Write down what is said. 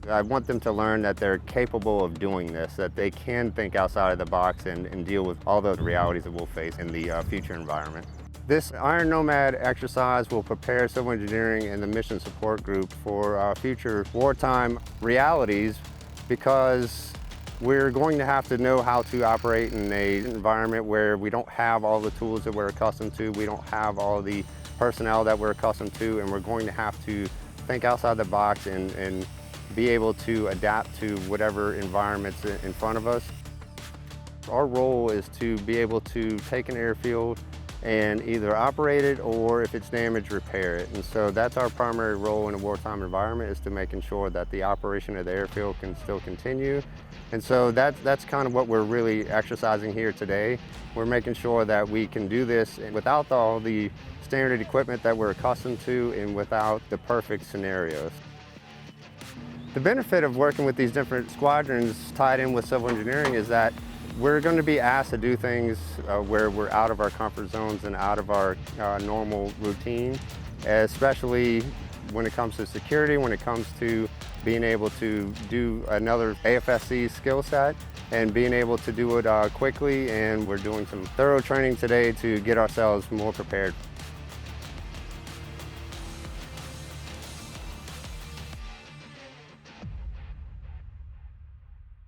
I want them to learn that they're capable of doing this, that they can think outside of the box and deal with all the realities that we'll face in the future environment. This Iron Nomad exercise will prepare civil engineering and the mission support group for future wartime realities, because we're going to have to know how to operate in an environment where we don't have all the tools that we're accustomed to, we don't have all the personnel that we're accustomed to, and we're going to have to think outside the box and be able to adapt to whatever environment's in front of us. Our role is to be able to take an airfield and either operate it, or if it's damaged, repair it. And so that's our primary role in a wartime environment, is to making sure that the operation of the airfield can still continue. And so that's kind of what we're really exercising here today. We're making sure that we can do this without all the standard equipment that we're accustomed to and without the perfect scenarios. The benefit of working with these different squadrons tied in with civil engineering is that we're going to be asked to do things where we're out of our comfort zones and out of our normal routine, especially when it comes to security, when it comes to being able to do another AFSC skill set and being able to do it quickly. And we're doing some thorough training today to get ourselves more prepared.